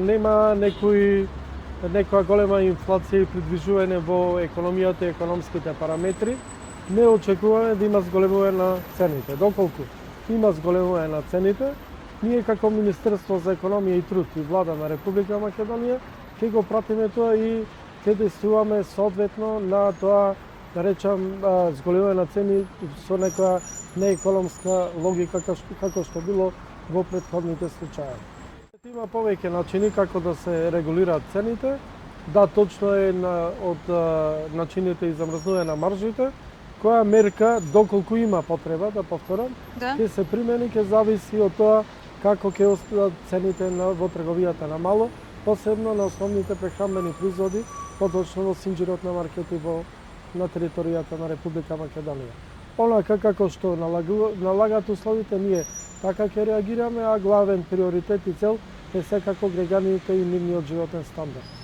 Нема некоја голема инфлација и придвижување во економијата и економските параметри. Не очекуваме да има зголемување на цените. Доколку има зголемување на цените, ние како Министерство за економија и труд и Влада на Република Македонија ќе го пратиме тоа и ќе действуваме соодветно на тоа, да речам, зголемување на цени со некоја неекономска логика како што било во претходните случаи. Има повеќе начини како да се регулираат цените. Да, точно е од начините и замрзнување на маржите, која мерка, доколку има потреба, да повторам, ќе се примени, ќе зависи од тоа како ќе останат цените во трговијата на мало, посебно на основните прехранбени производи, подочно во синџирот на маркети на територијата на Република Македонија. Онака како што налагаат условите, ние така ќе реагираме, а главен приоритет и цел е секако граѓаните и нивниот животен стандард.